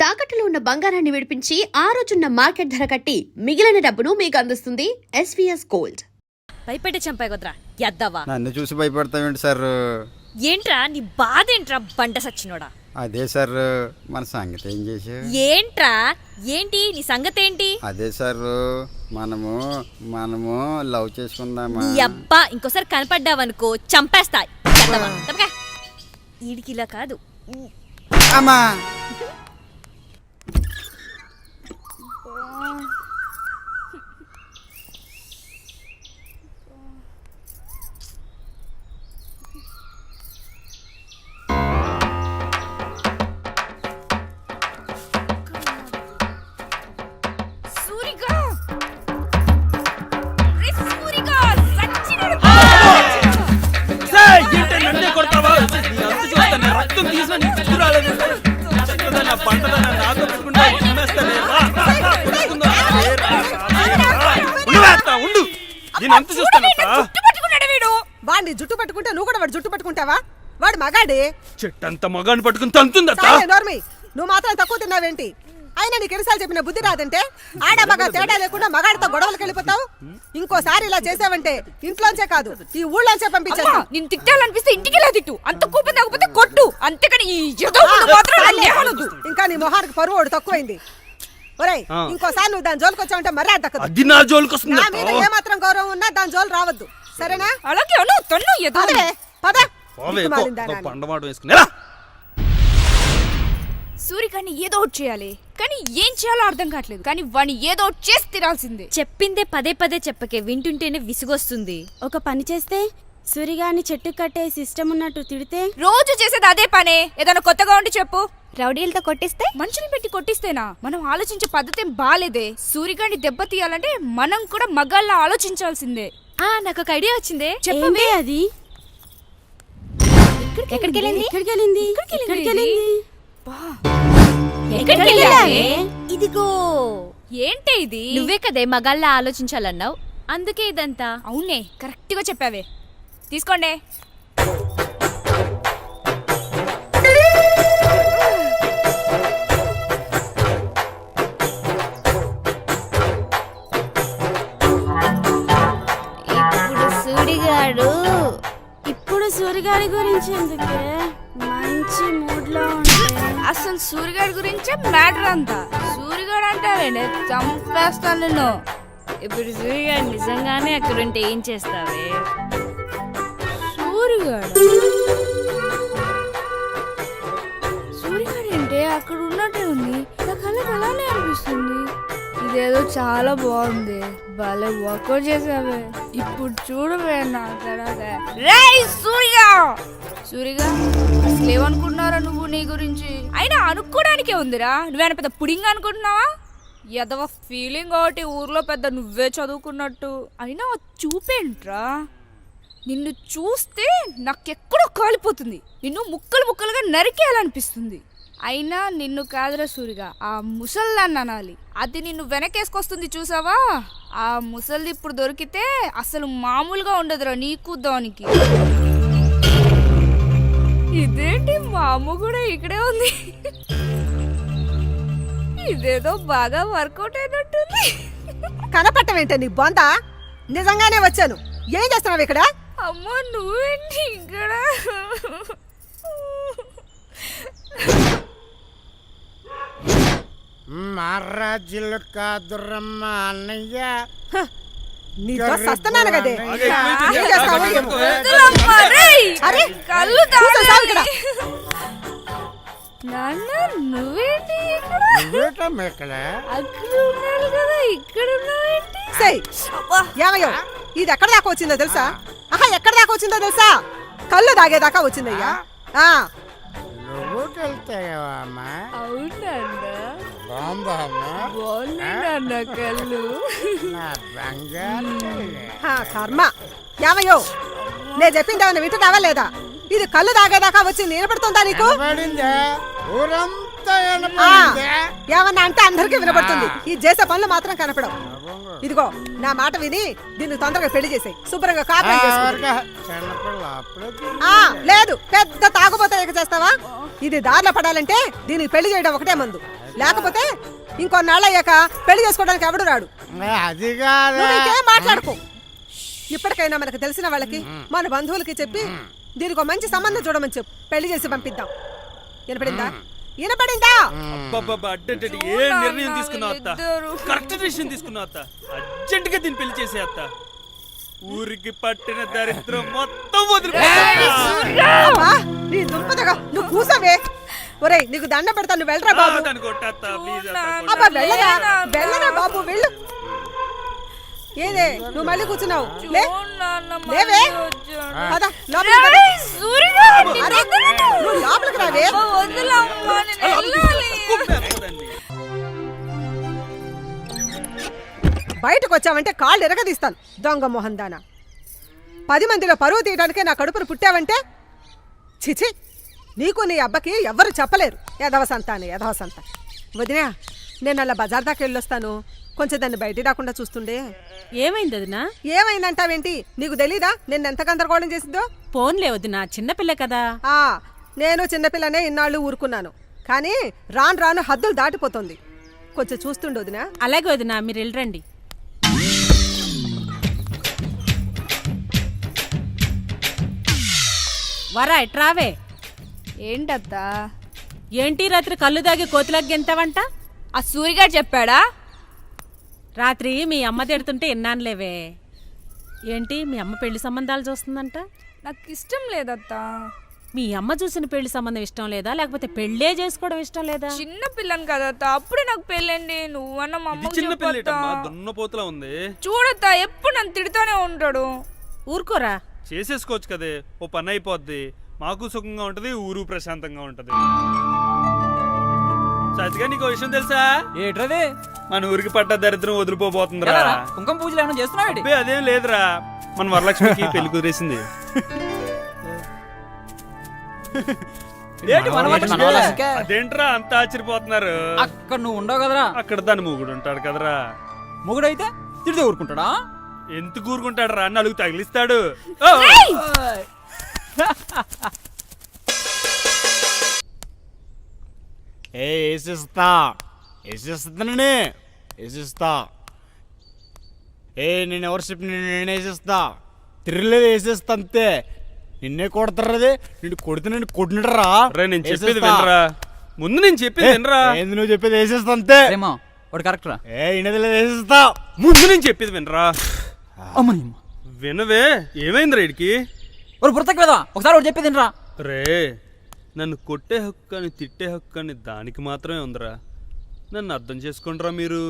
తాకట్టులో ఉన్న బంగారాన్ని విడిపించి ఆ రోజున్న మార్కెట్ ధర కట్టి మిగిలిన డబ్బును మీకు అందిస్తుంది ఎస్వీఎస్ గోల్డ్. భయపెట్టే చంపాయి కుదరా ఎద్దవా. నన్ను చూసి భయపడతావేంటి సార్? ఏంట్రా నీ బాధ ఏంట్రా బంట సచ్చినోడా? అదే సార్ మన సంగతి ఏం చేసా? ఏంట్రా ఏంటి నీ సంగతి ఏంటి? అదే సార్ మనము లవ్ చేసుకుందామా? నీ అబ్బా ఇంకోసారి కనపడ్డావనుకో చంపేస్తా. ఈడికి ఇలా కాదు అమ్మా. వాడిని జుట్టు పట్టుకుంటే నువ్వు కూడా వాడు జుట్టు పట్టుకుంటావా? వాడు మగాడే. చెట్టంత మగాన్ని పట్టుకుని తంతుందత్త. నోర్మి, నువ్వు మాత్రం తక్కువ తిన్నావేంటి? అయినా నీకు ఎన్నిసార్లు చెప్పిన బుద్ధి రాదంటే? ఆడ మగ తేడా లేకుండా మగాడితో గొడవలకు వెళ్ళిపోతావు. ఇంకోసారి ఇలా చేసావంటే ఇంట్లోంచే కాదు ఈ ఊళ్ళోంచే పంపించేస్తా. నేను తిట్టాలనిపిస్తే ఇంటికి ఇలా తిట్టు, అంత కోపం తగ్గకపోతే కొట్టు, అంతేకాని ఇంకా నీ మొహానికి పరువు తక్కువైంది. ఒరేయ్, ఇంకోసారి నువ్వు దాని జోలికి వచ్చావంటే మర్యాద దక్కదు. అది నా జోలికి వస్తుంది. నా మీద ఏమాత్రం గౌరవం ఉన్నా దాని జోలు రావద్దు, సరేనా? అలాగే సూర్యకాన్ని ఏదో ఒకటి చేయాలి, కానీ ఏం చేయాలో అర్థం కావట్లేదు. కానీ వాడిని ఏదో ఒకటి చేసి తినాల్సిందే. చెప్పిందే పదే పదే చెప్పకే, వింటుంటేనే విసుగొస్తుంది. ఒక పని చేస్తే సూరిగాని చెట్టు కట్టే సిస్టమ్ ఉన్నట్టు తిడితే రోజు చేసేది అదే పనే. ఏదైనా కొత్తగా ఉండి చెప్పు. రౌడీలతో కొట్టిస్తే, మనుషులు పెట్టి కొట్టిస్తేనా? మనం ఆలోచించే పద్ధతి బాలేదే. సూర్యగాన్ని దెబ్బ తీయాలంటే మనం కూడా మగాళ్ళ ఆలోచించాల్సిందే. నాకు ఒక ఐడియా వచ్చిందే. చెప్పండి. అది ఇదిగో ఏంటి ఇది? నువ్వే కదే మగాళ్ళ ఆలోచించాలన్నావు, అందుకే ఇదంతా. అవునే, కరెక్ట్ గా చెప్పావే. తీసుకోండి. ఇప్పుడు సూర్యగాడి గురించి ఎందుకే మంచి మూడ్ లో ఉంటే? అసలు సూర్యగాడి గురించే మ్యాటర్ అంతా. సూర్యగాడు అంటావేనే, చంపేస్తాను నిన్ను. ఇప్పుడు సూర్యగాడు నిజంగానే అక్కడుంటే ఏం చేస్తావే? సూర్యగాడు అంటే అక్కడ ఉన్నట్టే ఉంది, నా కళ్ళకి అలానే అనిపిస్తుంది. ఇదేదో చాలా బాగుంది, భలే వర్కౌట్ చేసావే. ఇప్పుడు చూడవే నా సూరిగా అసలు ఏమనుకుంటున్నారా నువ్వు నీ గురించి? అయినా అనుకోవడానికే ఉందిరా. నువ్వేనా పెద్ద పుడింగ్ అనుకుంటున్నావా? ఎదవ ఫీలింగ్ ఒకటి, ఊర్లో పెద్ద నువ్వే చదువుకున్నట్టు. అయినా చూపేంట్రా, నిన్ను చూస్తే నాకెక్కడో కాలిపోతుంది. నిన్ను ముక్కలు ముక్కలుగా నరికేయాలనిపిస్తుంది. అయినా నిన్ను కాదురా సూరిగా, ఆ ముసల్దాన్ని అనాలి. అది నిన్ను వెనకేసుకొస్తుంది చూసావా? ఆ ముసల్ది ఇప్పుడు దొరికితే అసలు మామూలుగా ఉండదురా నీకు దానికి. ఇదేంటి, మా అమ్మ కూడా ఇక్కడే ఉంది. ఇదేదో బాగా వర్కౌట్ అయినట్టుంది. కనపట్టమేంటే నీ బొంద? నిజంగానే వచ్చాను. ఏం చేస్తున్నావు ఇక్కడ? అమ్మ నువ్వేంటి ఇక్కడ? మహారాజులు కాదురమ్మ అన్నయ్య. నీతో సస్తున్నాను కదే. నాన్న నువ్వేంటి ఇక్కడ? ఏమయ్యో, ఇది ఎక్కడ దాకా వచ్చిందో తెలుసా? ఎక్కడ దాకా వచ్చిందో తెలుసా? కళ్ళు దాగేదాకా వచ్చిందయ్యా. కర్మ. ఏమయ్యో, నేను చెప్పింది ఏమన్నా వింటున్నావా లేదా? ఇది కళ్ళు దాగేదాకా వచ్చింది, వినపడుతుందా నీకు? ఏమన్నా అంటే అందరికీ వినపడుతుంది. ఈ చేసే పనులు మాత్రం కనపడవు. ఇదిగో నా మాట విని దీన్ని తొందరగా పెళ్లి చేసాయి, శుభ్రంగా కాపురం చేసుకో. లేదు, పెద్ద తాగుబోతే చేస్తావా? ఇది దారిలో పడాలంటే దీనికి పెళ్లి చేయడం ఒకటే మందు. లేకపోతే ఇంకొన్నాళ్ళు అయ్యాక పెళ్లి చేసుకోవడానికి ఎవడు రాడు. అది కాదు నువ్వు ఇంకేం మాట్లాడుకో. ఇప్పటికైనా మనకు తెలిసిన వాళ్ళకి మన బంధువులకి చెప్పి దీనికి ఒక మంచి సంబంధం చూడమని చెప్పు, పెళ్లి చేసి పంపిద్దాం. వినపడిందా? వినపడిందా? అబ్బబ్బబ్బా, అడ్డంటే ఏ నిర్ణయం తీసుకున్నావు అత్త? కరెక్ట్ డిసిషన్ తీసుకున్నావు అత్త. అర్జెంట్ గా దీన్ని పెళ్లి చేసే అత్త. ఊరికి పట్టిన దరిద్రం మొత్తం అబ్బా, నీ దుంపదగా నువ్వు కూసవే. ఒరేయ్ నీకు దండ పెడతా, నువ్వు వెళ్ళరా బాబు. అబ్బా వెళ్ళరా బాబు, వెళ్ళు. ఏదే నువ్వు మళ్ళీ కూర్చున్నావు? లేవే, పద, లోపలికి పద. అరే, నువ్వు లోపలికి రావే. బయటకు వచ్చావంటే కాళ్ళు ఎరగదీస్తాను, దొంగ మొహన్ దానా. 10 మందిలో పరువు తీయడానికే నా కడుపును పుట్టావంటే చిచి, నీకు నీ అబ్బకి ఎవ్వరు చెప్పలేరు. యదవసంత అని యదవసంత. వదినా, నేను అలా బజార్ దాకా వెళ్ళొస్తాను, కొంచెం దాన్ని బయటికి రాకుండా చూస్తుండే. ఏమైంది వదినా? ఏమైందంటావేంటి? నీకు తెలీదా నేను ఎంత గందరగోళం చేసిందో? ఫోన్లే వదినా, చిన్నపిల్ల కదా. నేను చిన్నపిల్లనే ఇన్నాళ్ళు ఊరుకున్నాను, కానీ రాను రాను హద్దులు దాటిపోతుంది. కొంచెం చూస్తుండే వదినా. అలాగే వదినా, మీరు వెళ్ళరండి. వరా ఎట్రావే. ఏంటత్తా? ఏంటి రాత్రి కళ్ళు దాగి కోతిలాగా గెంతావంట? ఆ సూరిగాడు చెప్పాడా? రాత్రి మీ అమ్మ తిడుతుంటే విన్నానులేవే. ఏంటి మీ అమ్మ పెళ్లి సంబంధాలు చూస్తుందంట? నాకు ఇష్టం లేదత్తా. మీ అమ్మ చూసిన పెళ్లి సంబంధం ఇష్టం లేదా, లేకపోతే పెళ్ళే చేసుకోవడం ఇష్టం లేదా? చిన్న పిల్లని కదత్తా, అప్పుడే నాకు పెళ్ళండి. నువ్వన్న మా అమ్మ చిన్న పిల్లటమ్మా, దున్నపోతులా ఉంది. చూడత్తా, ఎప్పుడు నన్ను తిడుతూనే ఉంటాడు. ఊరుకోరా. చేసేసుకోవచ్చు కదే, ఓ పని అయిపోద్ది. మాకు సుఖంగా ఉంటది, ఊరు ప్రశాంతంగా ఉంటది. సత్తిగా నీకు విషయం తెలుసా? ఏట్రది? మన ఊరికి పట్ట దరిద్రం వదిలిపోబోతుందిరా. కుంకుమ పూజలు ఏమైనా చేస్తున్నావు? అదేం లేదురా, మన వరలక్ష్మికి పెళ్లి కుదిరేసింది. అదేంట్రా అంత ఆశ్చర్యపోతున్నారు? అక్కడ నువ్వు ఉండవు కదరా. అక్కడ దాని మొగుడు ఉంటాడు కదరా. మొగుడైతే తిడితే ఊరుకుంటాడా? ఎంత కూరుకుంటాడు రా, నలుగు తగిలిస్తాడు. వేసిస్తా వేసిస్తానని వేసిస్తా. నేను ఎవరు చెప్పి నేను వేసిస్తా, తిరగలేదు వేసేస్తా అంతే. నిన్నే కొడతారది, నిన్ను కొడితే నేను కొట్టినరా. నేను చెప్పేది వినరా, ముందు నేను చెప్పేది వినరా. ఏంది నువ్వు చెప్పేది వేసేస్తా అంతే. వాడు కరెక్ట్ రా. ఇనది లేదు వేసేస్తా. ముందు నేను చెప్పేది వినరా. అమ్మని వినవే, ఏమైంది రేడికి? ఒక పుస్తక కదా, ఒకసారి వాడు చెప్పేది రా. రే, నన్ను కొట్టే హక్కు అని తిట్టే హక్కు అని దానికి మాత్రమే ఉందిరా. నన్ను అర్థం చేసుకోండిరా మీరు.